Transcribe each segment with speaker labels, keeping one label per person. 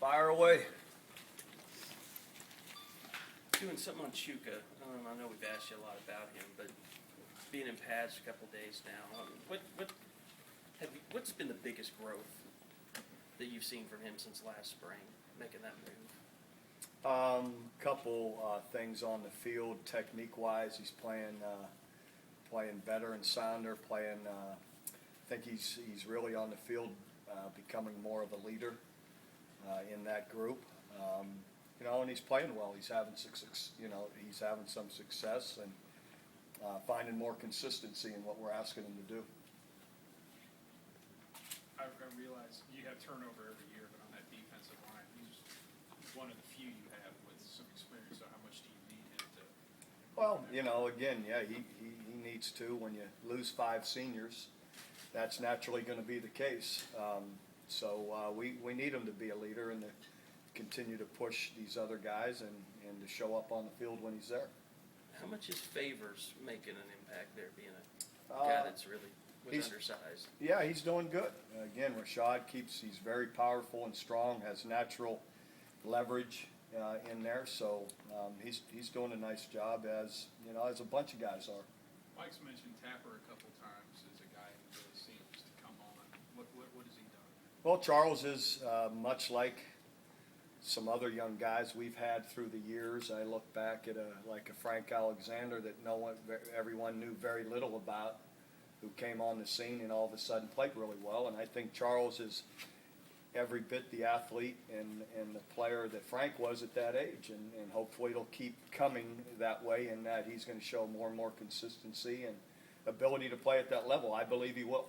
Speaker 1: Fire away.
Speaker 2: Doing something on Chuka. I know we've asked you a lot about him, but being in pads a couple days now, what's been the biggest growth that you've seen from him since last spring, making that move?
Speaker 1: Couple things on the field, technique-wise. He's playing better and sounder. I think he's really on the field, becoming more of a leader in that group. And he's playing well. He's having some success and finding more consistency in what we're asking him to do.
Speaker 3: I realize you have turnover every year, but on that defensive line, he's one of the few you have with some experience. So how much do you need him to?
Speaker 1: Well, again, yeah, he needs to. When you lose 5 seniors, that's naturally going to be the case. So we need him to be a leader and to continue to push these other guys and to show up on the field when he's there.
Speaker 2: How much is Favors making an impact there, being a guy that's really undersized?
Speaker 1: Yeah, he's doing good. Again, Rashad he's very powerful and strong, has natural leverage in there. So he's doing a nice job as a bunch of guys are.
Speaker 3: Mike's mentioned Tapper a couple times as a guy who really seems to come on. What has he done?
Speaker 1: Well, Charles is much like some other young guys we've had through the years. I look back at a Frank Alexander that everyone knew very little about, who came on the scene and all of a sudden played really well. And I think Charles is every bit the athlete and the player that Frank was at that age. And hopefully it'll keep coming that way, and that he's going to show more and more consistency and ability to play at that level. I believe he will.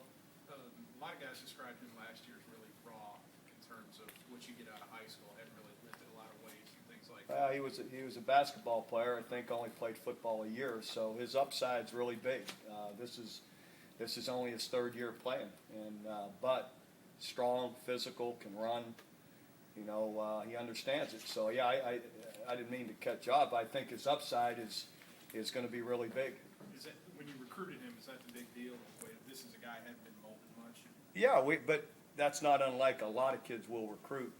Speaker 3: A lot of guys described him last year as really raw in terms of what you get out of high school. Hadn't really lifted a lot of weights and things like that.
Speaker 1: He was a basketball player. I think only played football a year, so his upside's really big. This is only his 3rd year playing, but strong, physical, can run. He understands it. So yeah, I didn't mean to cut you off. I think his upside is going to be really big.
Speaker 3: Is that when you recruited him? Is that the big deal? This is a guy who hadn't been molded much.
Speaker 1: Yeah, but that's not unlike a lot of kids will recruit,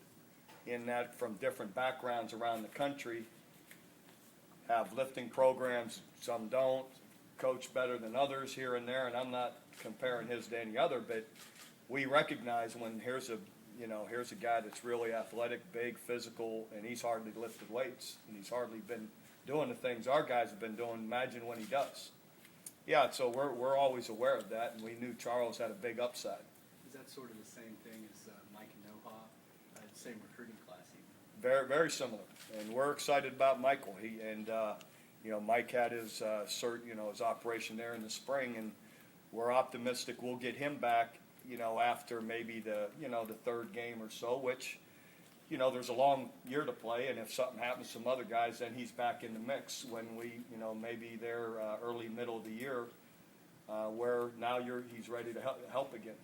Speaker 1: in that from different backgrounds around the country, have lifting programs, some don't, coach better than others here and there, and I'm not comparing his to any other, but we recognize when here's a guy that's really athletic, big, physical, and he's hardly lifted weights, and he's hardly been doing the things our guys have been doing. Imagine when he does. Yeah, so we're always aware of that, and we knew Charles had a big upside.
Speaker 4: Is that sort of the same thing as Mike and Noha, same recruiting class?
Speaker 1: Very, very similar, and we're excited about Michael. Mike had his his operation there in the spring, and we're optimistic we'll get him back. After maybe the 3rd game or so, which there's a long year to play, and if something happens to some other guys, then he's back in the mix when we maybe they're early middle of the year, where now he's ready to help again.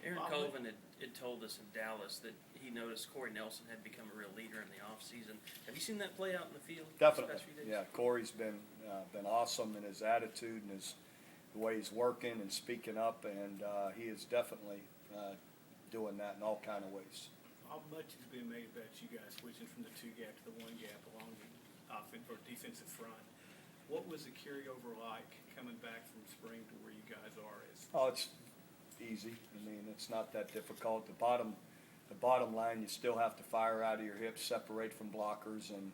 Speaker 2: Aaron Colvin had told us in Dallas that he noticed Corey Nelson had become a real leader in the offseason. Have you seen that play out in the field?
Speaker 1: Definitely. Yeah, Corey's been awesome in his attitude and the way he's working and speaking up, and he is definitely doing that in all kind of ways.
Speaker 5: How much has been made about you guys switching from the 2 gap to the 1 gap along the offense or defensive front? What was the carryover like coming back from spring to where you guys are?
Speaker 1: It's easy. I mean, it's not that difficult. The bottom line, you still have to fire out of your hips, separate from blockers, and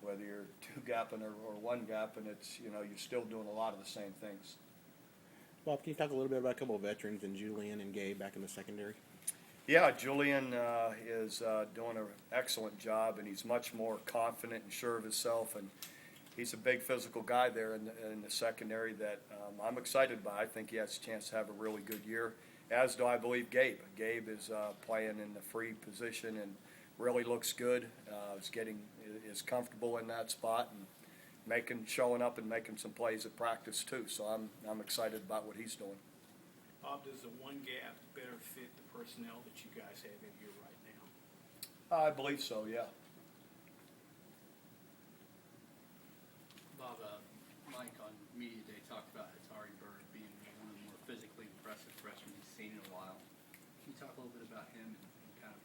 Speaker 1: whether you're 2-gapping or 1-gapping, it's you're still doing a lot of the same things.
Speaker 6: Bob, can you talk a little bit about a couple of veterans, and Julian and Gabe back in the secondary?
Speaker 1: Yeah, Julian is doing an excellent job, and he's much more confident and sure of himself, and he's a big physical guy there in the secondary that I'm excited by. I think he has a chance to have a really good year, as do I believe Gabe. Gabe is playing in the free position and really looks good. Is comfortable in that spot and showing up and making some plays at practice too. So I'm excited about what he's doing.
Speaker 5: Bob, does the 1 gap better fit the personnel that you guys have in here right now?
Speaker 1: I believe so, yeah.
Speaker 4: Bob, Mike on Media Day talked about Atari Bird being one of the more physically impressive freshmen he's seen in a while. Can you talk a little bit about him and kind of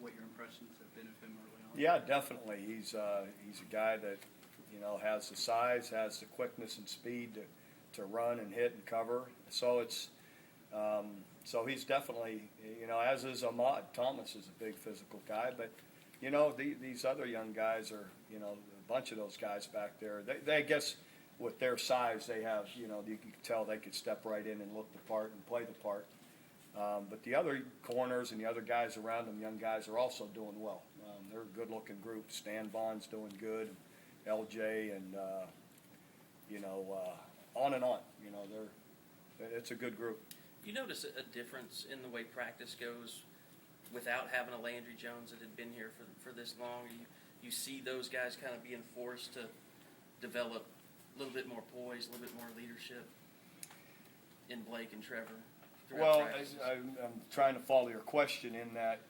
Speaker 4: what your impressions have been of him early on?
Speaker 1: Yeah, definitely. He's a guy that, has the size, has the quickness and speed to run and hit and cover. So so he's definitely, as is Ahmad. Thomas is a big physical guy, but, these other young guys are, a bunch of those guys back there, they I guess with their size, they have, you can tell they could step right in and look the part and play the part. But the other corners and the other guys around them, young guys, are also doing well. They're a good-looking group. Stan Bond's doing good, LJ, and on and on. It's a good group.
Speaker 2: You notice a difference in the way practice goes without having a Landry Jones that had been here for this long? You see those guys kind of being forced to develop a little bit more poise, a little bit more leadership in Blake and Trevor throughout
Speaker 1: Well,
Speaker 2: practices?
Speaker 1: I'm trying to follow your question in that.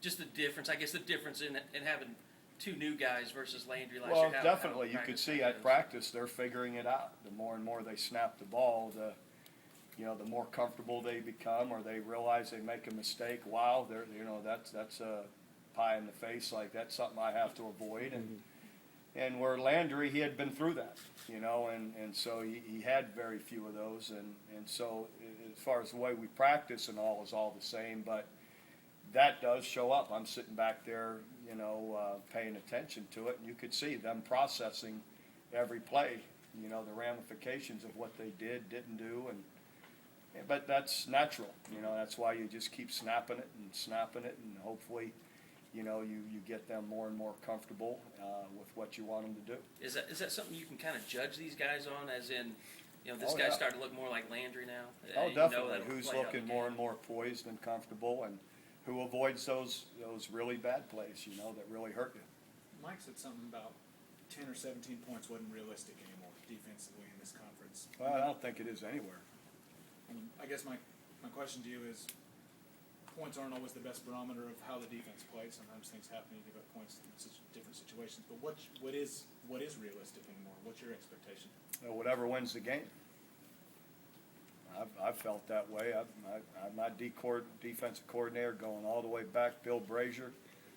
Speaker 2: Just the difference, I guess the difference in having two new guys versus Landry last
Speaker 1: Well,
Speaker 2: year. How
Speaker 1: definitely, you could
Speaker 2: practice
Speaker 1: see
Speaker 2: goes.
Speaker 1: at practice they're figuring it out. The more and more they snap the ball, the more comfortable they become, or they realize they make a mistake. Wow, that's a pie in the face. Like, that's something I have to avoid. And where Landry, he had been through that, and so he had very few of those. And so as far as the way we practice and all is all the same, but that does show up. I'm sitting back there, paying attention to it, and you could see them processing every play, the ramifications of what they didn't do, but that's natural, that's why you just keep snapping it, and hopefully, you get them more and more comfortable with what you want them to do.
Speaker 2: Is that something you can kind of judge these guys on, as in, this
Speaker 1: Oh,
Speaker 2: guy's
Speaker 1: yeah.
Speaker 2: starting to look more like Landry now?
Speaker 1: Oh,
Speaker 2: You know
Speaker 1: definitely.
Speaker 2: that'll
Speaker 1: Who's
Speaker 2: play out
Speaker 1: looking
Speaker 2: in
Speaker 1: more
Speaker 2: game.
Speaker 1: and more poised and comfortable, and who avoids those really bad plays, that really hurt you.
Speaker 7: Mike said something about 10 or 17 points wasn't realistic anymore defensively in this conference.
Speaker 1: Well, I don't think it is anywhere.
Speaker 7: I guess my question to you is, points aren't always the best barometer of how the defense plays. Sometimes things happen, you give up points in such different situations. But what is realistic anymore? What's your expectation?
Speaker 1: Whatever wins the game. I've felt that way. My defensive coordinator, going all the way back, Bill Brazier,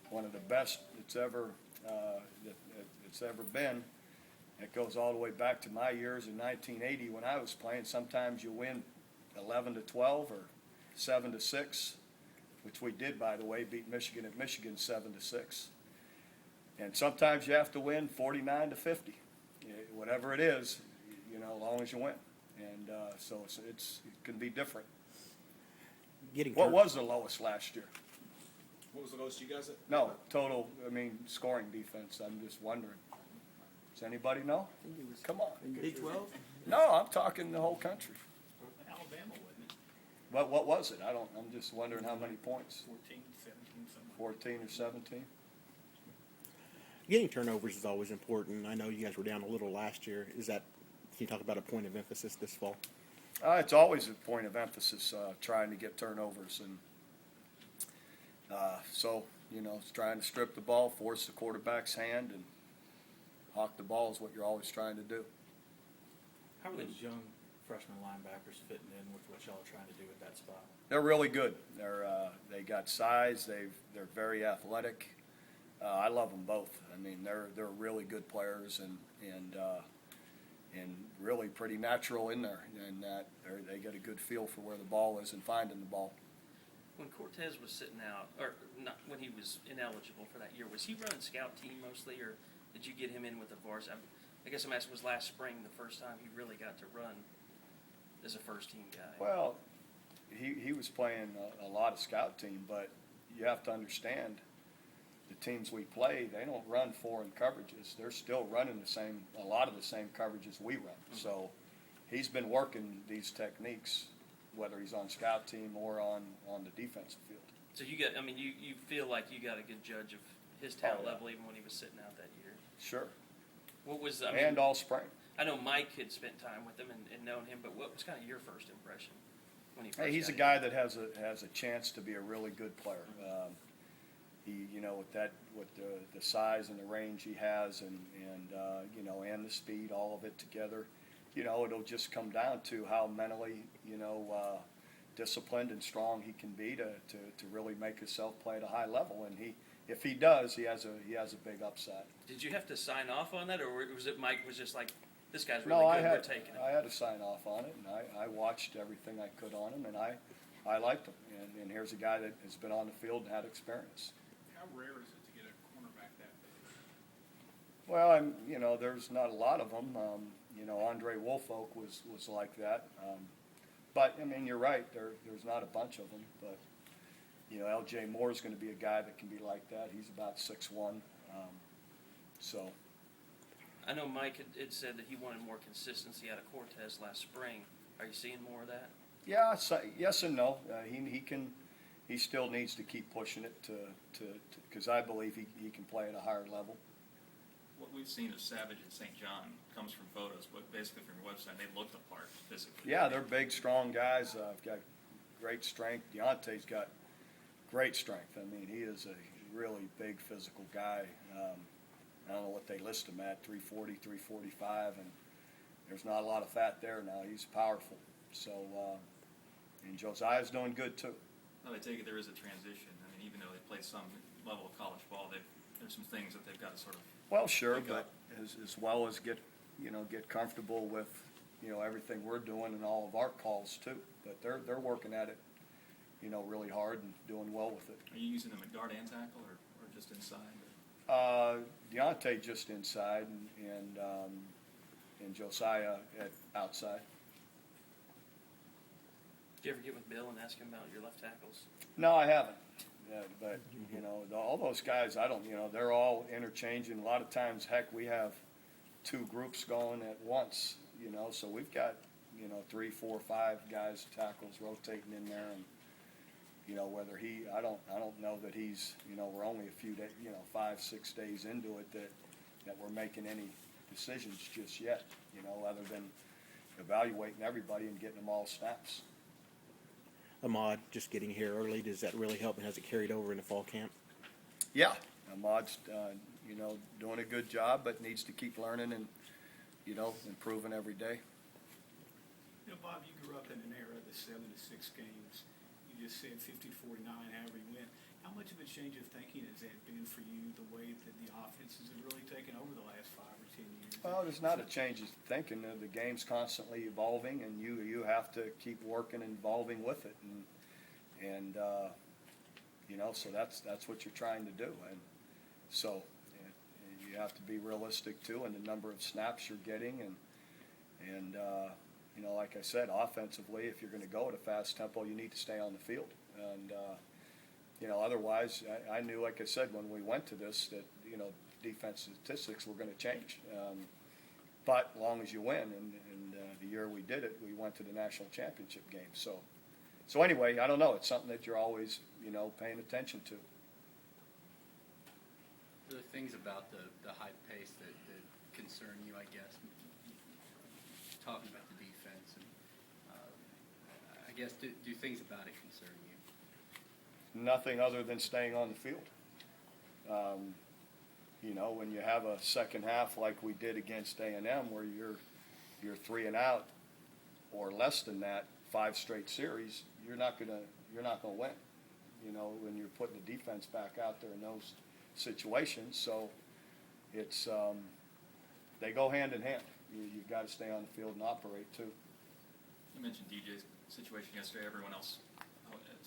Speaker 1: one of the best it's ever been. It goes all the way back to my years in 1980 when I was playing. Sometimes you win 11-12 or 7-6, which we did, by the way, beat Michigan at Michigan 7-6. And sometimes you have to win 49-50, whatever it is, as long as you win. And so it can be different. What was the lowest last year?
Speaker 7: What was the lowest you guys at?
Speaker 1: No, total, scoring defense. I'm just wondering. Does anybody know? Come on.
Speaker 6: Big 12?
Speaker 1: No, I'm talking the whole country.
Speaker 5: Alabama, wasn't it?
Speaker 1: What was it? I'm just wondering how many points.
Speaker 5: 14, 17, something.
Speaker 1: 14 or 17?
Speaker 6: Getting turnovers is always important. I know you guys were down a little last year. Can you talk about a point of emphasis this fall?
Speaker 1: It's always a point of emphasis, trying to get turnovers. And so, it's trying to strip the ball, force the quarterback's hand, and hawk the ball is what you're always trying to do.
Speaker 7: How are those young freshman linebackers fitting in with what y'all are trying to do at that spot?
Speaker 1: They're really good. They got size. They're very athletic. I love them both. They're really good players and really pretty natural in there, and that they get a good feel for where the ball is and finding the ball.
Speaker 2: When Cortez was sitting out, or not, when he was ineligible for that year, was he running scout team mostly, or did you get him in with the varsity? I guess I'm asking, was last spring the first time he really got to run as a first-team guy?
Speaker 1: Well, he was playing a lot of scout team, but you have to understand the teams we play, they don't run foreign coverages. They're still running a lot of the same coverages we run.
Speaker 2: Mm-hmm.
Speaker 1: So he's been working these techniques, whether he's on scout team or on the defensive field.
Speaker 2: So you feel like you got a good judge of his talent
Speaker 1: Oh, yeah.
Speaker 2: level even when he was sitting out that year.
Speaker 1: Sure.
Speaker 2: What was
Speaker 1: And all spring.
Speaker 2: I know Mike had spent time with him and known him, but what was kind of your first impression when he first
Speaker 1: Hey, he's a
Speaker 2: got
Speaker 1: guy that has a chance to be a really good player. He, with the size and the range he has, and the speed, all of it together, it'll just come down to how mentally, disciplined and strong he can be to really make himself play at a high level. And if he does, he has a big upside.
Speaker 2: Did you have to sign off on that, or was it Mike was just like, this guy's really
Speaker 1: No,
Speaker 2: good,
Speaker 1: I
Speaker 2: we're
Speaker 1: had
Speaker 2: taking it?
Speaker 1: I had to sign off on it, and I watched everything I could on him, and I liked him. And here's a guy that has been on the field and had experience.
Speaker 3: How rare is it to get a cornerback that big?
Speaker 1: Well, there's not a lot of them. Andre Woolfolk was like that. But I mean, you're right. There's not a bunch of them. But L.J. Moore is going to be a guy that can be like that. He's about 6'1". So.
Speaker 2: I know Mike had said that he wanted more consistency out of Cortez last spring. Are you seeing more of that?
Speaker 1: Yeah, yes and no. He still needs to keep pushing it because I believe he can play at a higher level.
Speaker 8: What we've seen of Savage and St. John comes from photos, but basically from your website, they look the part physically.
Speaker 1: Yeah, they're big, strong guys. Got great strength. Deontay's got great strength. I mean, he is a really big physical guy. I don't know what they list him at, 340, 345, and there's not a lot of fat there now. He's powerful. So, and Josiah's doing good too.
Speaker 8: Well, I take it there is a transition. I mean, even though they play some level of college ball, there's some things that they've got to sort of.
Speaker 1: Well, sure,
Speaker 8: pick
Speaker 1: but
Speaker 8: up.
Speaker 1: as well as get comfortable with everything we're doing and all of our calls too. But they're working at it, really hard and doing well with it.
Speaker 8: Are you using them at guard and tackle, or just inside?
Speaker 1: Deontay just inside and Josiah at outside.
Speaker 2: Did you ever get with Bill and ask him about your left tackles?
Speaker 1: No, I haven't. Yeah, but all those guys, I don't. They're all interchanging. A lot of times, heck, we have two groups going at once. So we've got 3, 4, 5 guys tackles rotating in there, and whether I don't know that he's. We're only a few days, 5, 6 days into it that we're making any decisions just yet. Other than evaluating everybody and getting them all snaps.
Speaker 6: Ahmad just getting here early, does that really help, and has it carried over into fall camp?
Speaker 1: Yeah, Ahmad's doing a good job, but needs to keep learning and improving every day.
Speaker 5: Bob, you grew up in an era of the 7 to 6 games. You just said 50 to 49, however you went. How much of a change of thinking has that been for you, the way that the offenses have really taken over the last 5 or 10 years?
Speaker 1: Well, there's not a change of thinking. The game's constantly evolving, and you have to keep working and evolving with it, and so that's what you're trying to do, and so you have to be realistic too, in the number of snaps you're getting, and like I said, offensively, if you're going to go at a fast tempo, you need to stay on the field, and otherwise, I knew, like I said, when we went to this, that defense statistics were going to change. But as long as you win, and the year we did it, we went to the national championship game. So anyway, I don't know. It's something that you're always, paying attention to.
Speaker 4: Are there things about the high pace that concern you, I guess? Talking about the defense, and I guess do things about it concern you?
Speaker 1: Nothing other than staying on the field. When you have a second half like we did against A&M, where you're 3 and out or less than that, 5 straight series, you're not gonna win. When you're putting the defense back out there in those situations, so it's they go hand in hand. You've got to stay on the field and operate too.
Speaker 8: You mentioned DJ's situation yesterday. Everyone else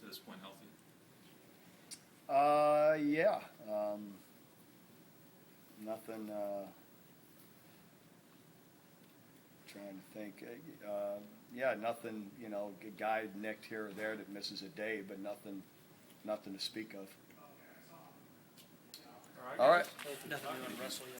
Speaker 8: to this point healthy?
Speaker 1: Yeah. Nothing. Trying to think. Yeah, nothing. A guy nicked here or there that misses a day, but nothing to speak of. All right.
Speaker 2: Nothing new on Russell yet.